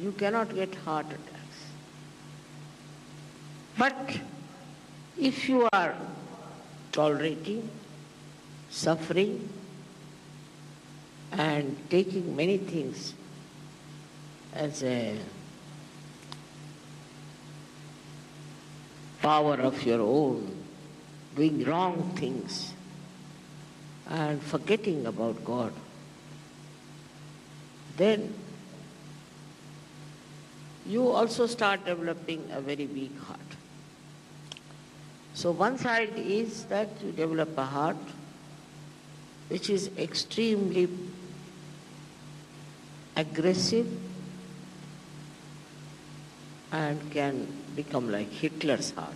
you cannot get heart attacks. But if you are tolerating, suffering, and taking many things as a power of your own, doing wrong things, and forgetting about God, then you also start developing a very weak heart. So one side is that you develop a heart which is extremely aggressive and can become like Hitler's heart.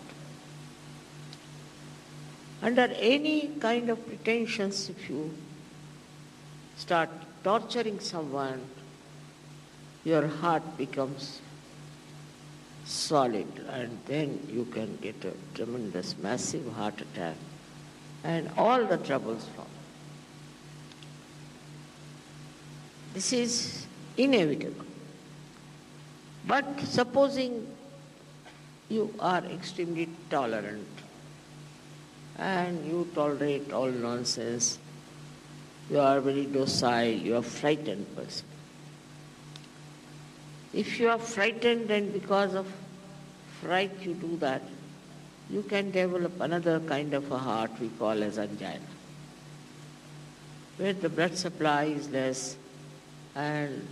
Under any kind of pretensions, if you start torturing someone, your heart becomes solid, and then you can get a tremendous, massive heart attack, and all the troubles follow. This is inevitable. But supposing you are extremely tolerant and you tolerate all nonsense, you are very docile, you are frightened person. If you are frightened and because of fright you do that, you can develop another kind of a heart we call as angina, where the blood supply is less and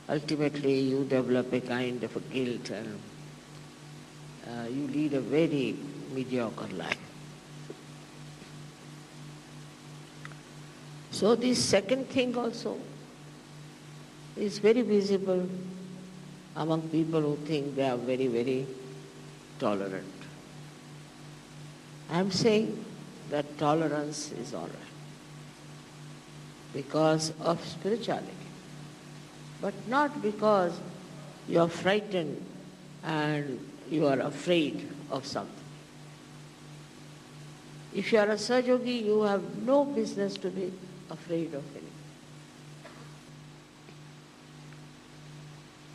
ultimately you develop a kind of a guilt and you lead a very mediocre life. So this second thing also is very visible among people who think they are very, very tolerant. I am saying that tolerance is all right because of spirituality, but not because you are frightened and you are afraid of something. If you are a Sahajogi, you have no business to be afraid of anything.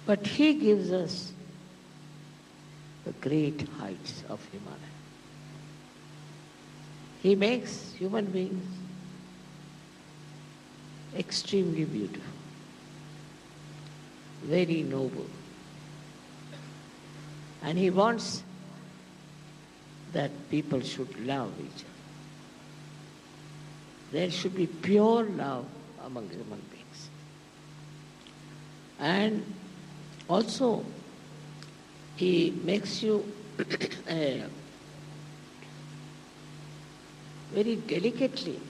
But he gives us the great heights of Himalaya. He makes human beings extremely beautiful, very noble. And he wants that people should love each other. There should be pure love among human beings. And also, he makes you very delicately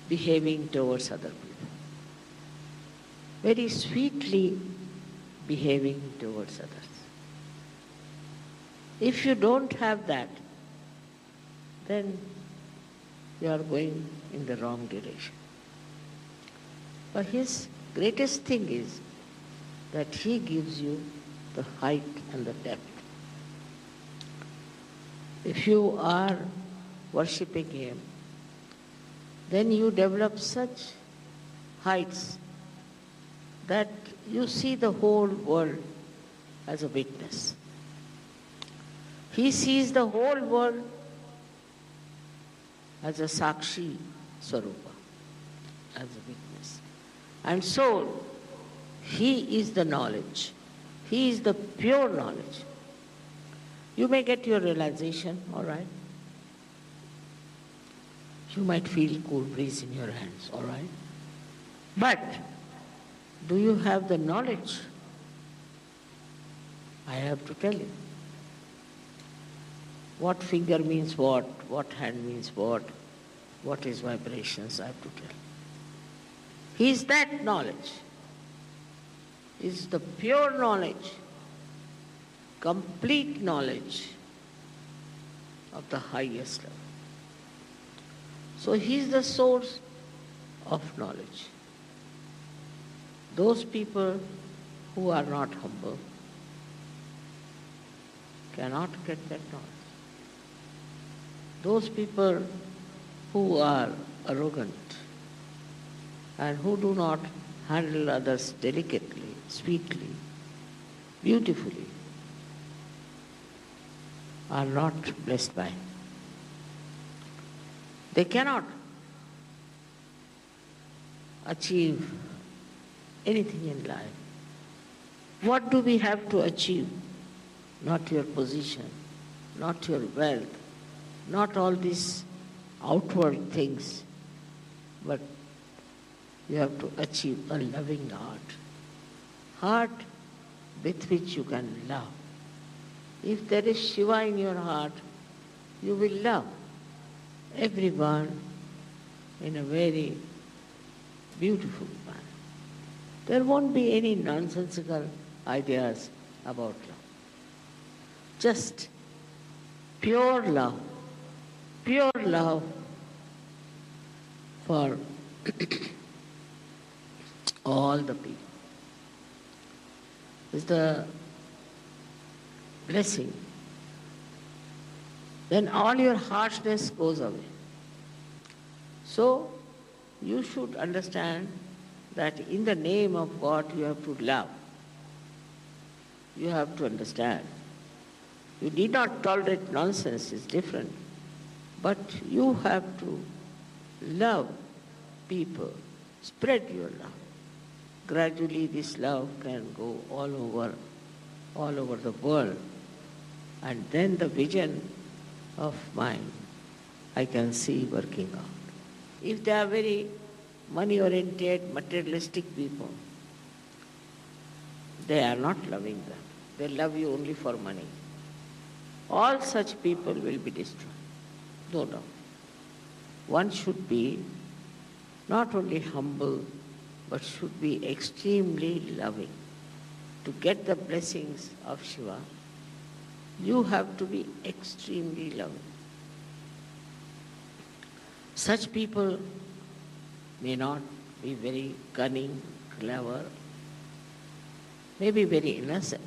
behaving towards other people, very sweetly behaving towards others. If you don't have that, then you are going in the wrong direction. But his greatest thing is that he gives you the height and the depth. If you are worshipping him, then you develop such heights that you see the whole world as a witness. He sees the whole world as a Sakshi Swarupa, as a witness. And so, he is the knowledge. He is the pure knowledge. You may get your realization, all right? You might feel cool breeze in your hands, all right? But, do you have the knowledge? I have to tell you. What finger means what hand means what is vibrations, I have to tell. He is that knowledge. He is the pure knowledge, complete knowledge of the highest level. So he is the source of knowledge. Those people who are not humble cannot get that knowledge. Those people who are arrogant and who do not handle others delicately, sweetly, beautifully, are not blessed by. They cannot achieve anything in life. What do we have to achieve? Not your position, not your wealth, not all these outward things, but you have to achieve a loving heart with which you can love. If there is Shiva in your heart, you will love everyone in a very beautiful manner. There won't be any nonsensical ideas about love. Just pure love for all the people is the blessing. Then all your harshness goes away. So you should understand that in the name of God you have to love. You have to understand. You need not tolerate nonsense, it's different. But you have to love people, spread your love. Gradually this love can go all over the world. And then the vision of mine I can see working out. If they are very money-oriented, materialistic people, they are not loving them. They love you only for money. All such people will be destroyed, no doubt. One should be not only humble, but should be extremely loving. To get the blessings of Shiva, you have to be extremely loving. Such people may not be very cunning, clever, may be very innocent.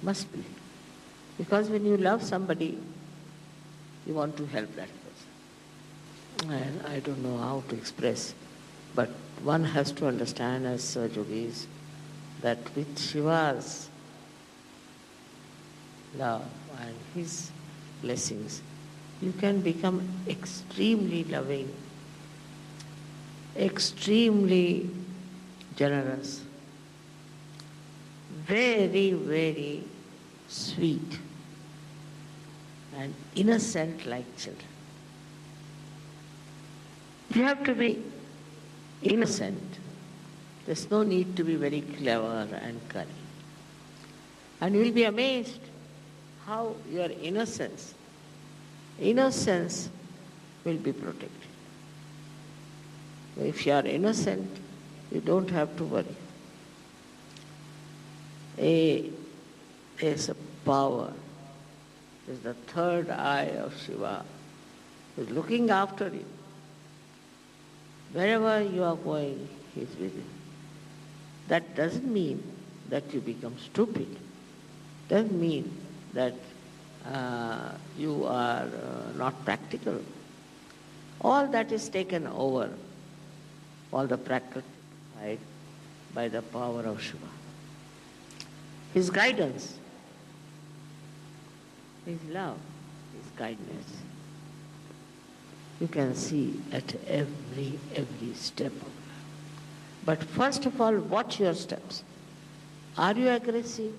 Must be. Because when you love somebody, you want to help that person. And I don't know how to express, but one has to understand as yogis that with Shiva's love and his blessings, you can become extremely loving, extremely generous, very, very sweet, and innocent like children. You have to be innocent. There's no need to be very clever and cunning. And you will be amazed how your innocence will be protected. If you are innocent, you don't have to worry. There's a power. There's the third eye of Shiva who is looking after you. Wherever you are going, he is with you. That doesn't mean that you become stupid. Doesn't mean that you are not practical. All that is taken over, all the practical side, by the power of Shiva. His guidance, his love, his kindness, you can see at every step of life. But first of all, watch your steps. Are you aggressive?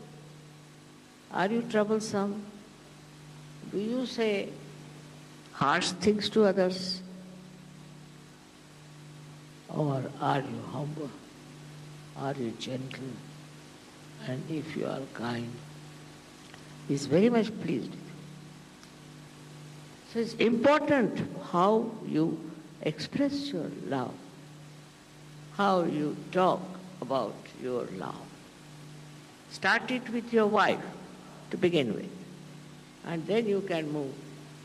Are you troublesome? Do you say harsh things to others? Or are you humble? Are you gentle? And if you are kind, he is very much pleased with you. So it's important how you express your love, how you talk about your love. Start it with your wife to begin with, and then you can move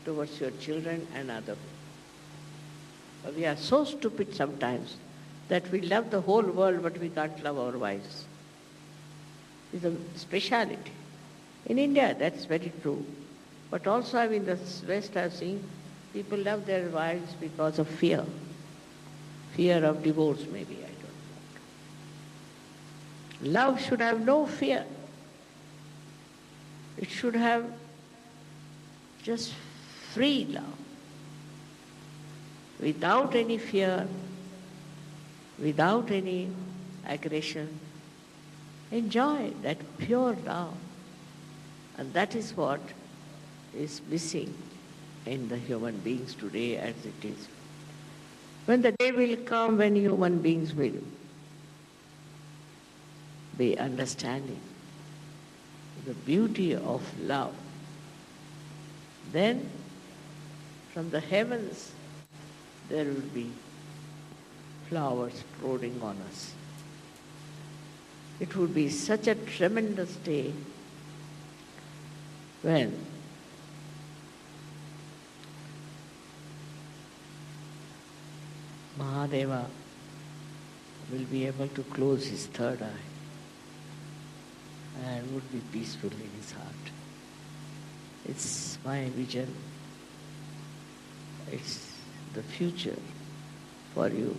towards your children and other people. But we are so stupid sometimes that we love the whole world but we can't love our wives. It's a speciality. In India, that's very true. But also in the West, I've seen people love their wives because of fear. Fear of divorce maybe, I don't know. Love should have no fear. It should have just free love, without any fear, without any aggression. Enjoy that pure love. And that is what is missing in the human beings today as it is. When the day will come when human beings will be understanding the beauty of love, then from the heavens there will be flowers pouring on us. It would be such a tremendous day when Mahadeva will be able to close his third eye and would be peaceful in his heart. It's my vision. It's the future for you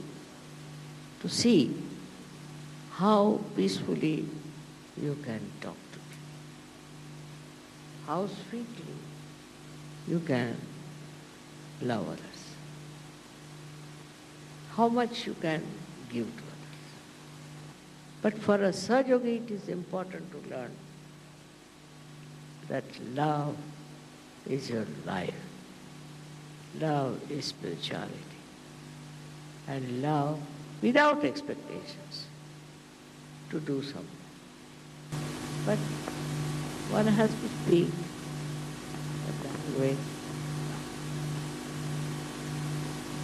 to see how peacefully you can talk to me, how sweetly you can love others, how much you can give to others. But for a Sahaja-yogi, it is important to learn that love is your life. Love is spirituality. And love without expectations to do something. But one has to speak that way.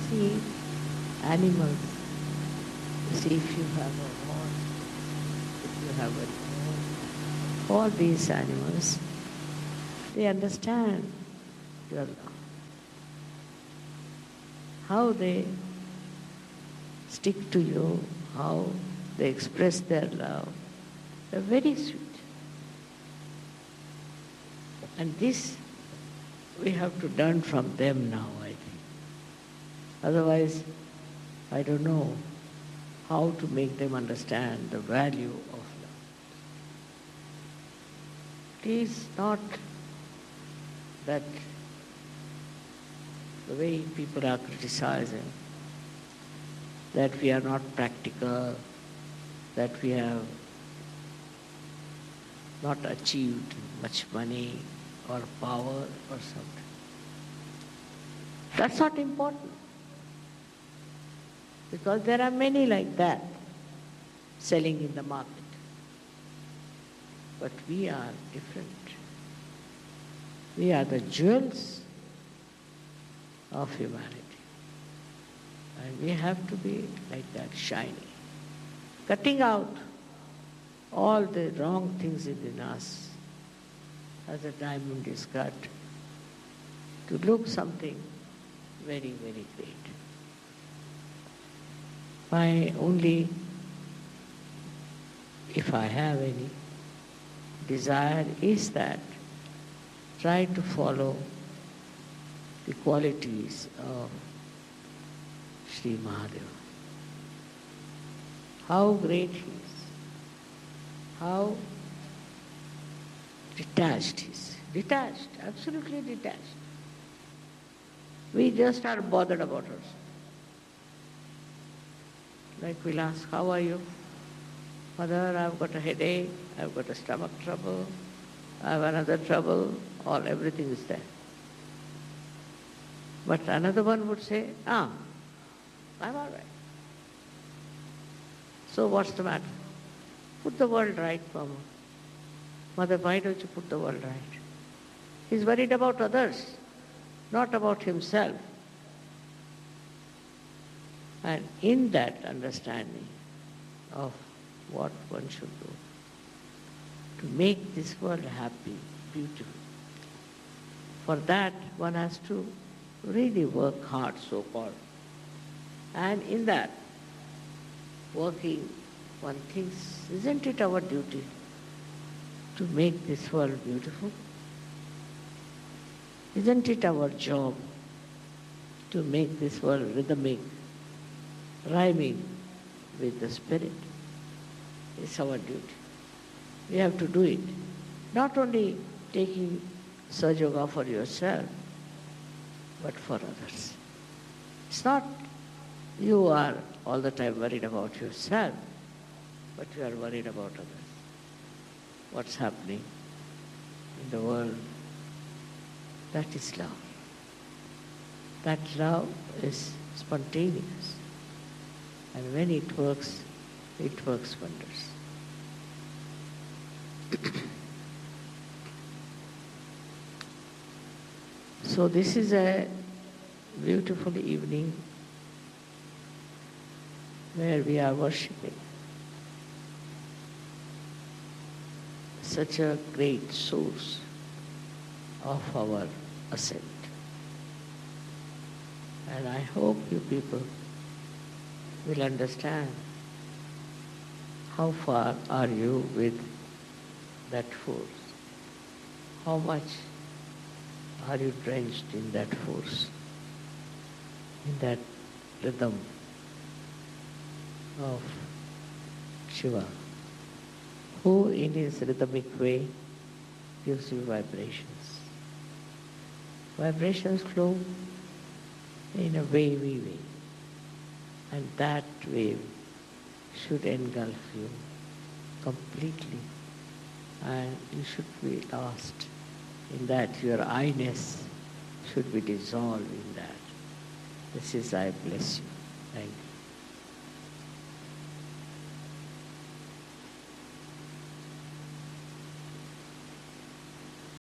See animals. See if you have a horse, if you have a dog. All these animals, they understand your love. How they stick to you, how they express their love. They're very sweet. And this we have to learn from them now, I think. Otherwise, I don't know how to make them understand the value of love. It is not that the way people are criticizing, that we are not practical, that we have not achieved much money or power or something. That's not important. Because there are many like that selling in the market. But we are different. We are the jewels of humanity. And we have to be like that, shiny. Cutting out all the wrong things within us as a diamond is cut to look something very, very great. My only, if I have any, desire is that try to follow the qualities of Sri Mahadeva. How great he is, how detached he is. Detached, absolutely detached. We just are bothered about ourselves. Like we'll ask, how are you? Mother, I've got a headache, I've got a stomach trouble, I have another trouble, everything is there. But another one would say, I'm all right. So what's the matter? Put the world right, Mama. Mother, why don't you put the world right? He's worried about others, not about himself. And in that understanding of what one should do, to make this world happy, beautiful, for that one has to really work hard, so-called. And in that working, one thinks, isn't it our duty to make this world beautiful? Isn't it our job to make this world rhythmic, rhyming with the spirit. It's our duty. We have to do it. Not only taking Sahaja Yoga for yourself, but for others. It's not you are all the time worried about yourself, but you are worried about others. What's happening in the world? That is love. That love is spontaneous. And when it works wonders. So this is a beautiful evening where we are worshipping such a great source of our ascent. And I hope you people will understand how far are you with that force, how much are you drenched in that force, in that rhythm of Shiva, who in his rhythmic way gives you vibrations. Vibrations flow in a wavy way, and that wave should engulf you completely, and you should be lost in that. Your I-ness should be dissolved in that. This is I bless you. Thank you.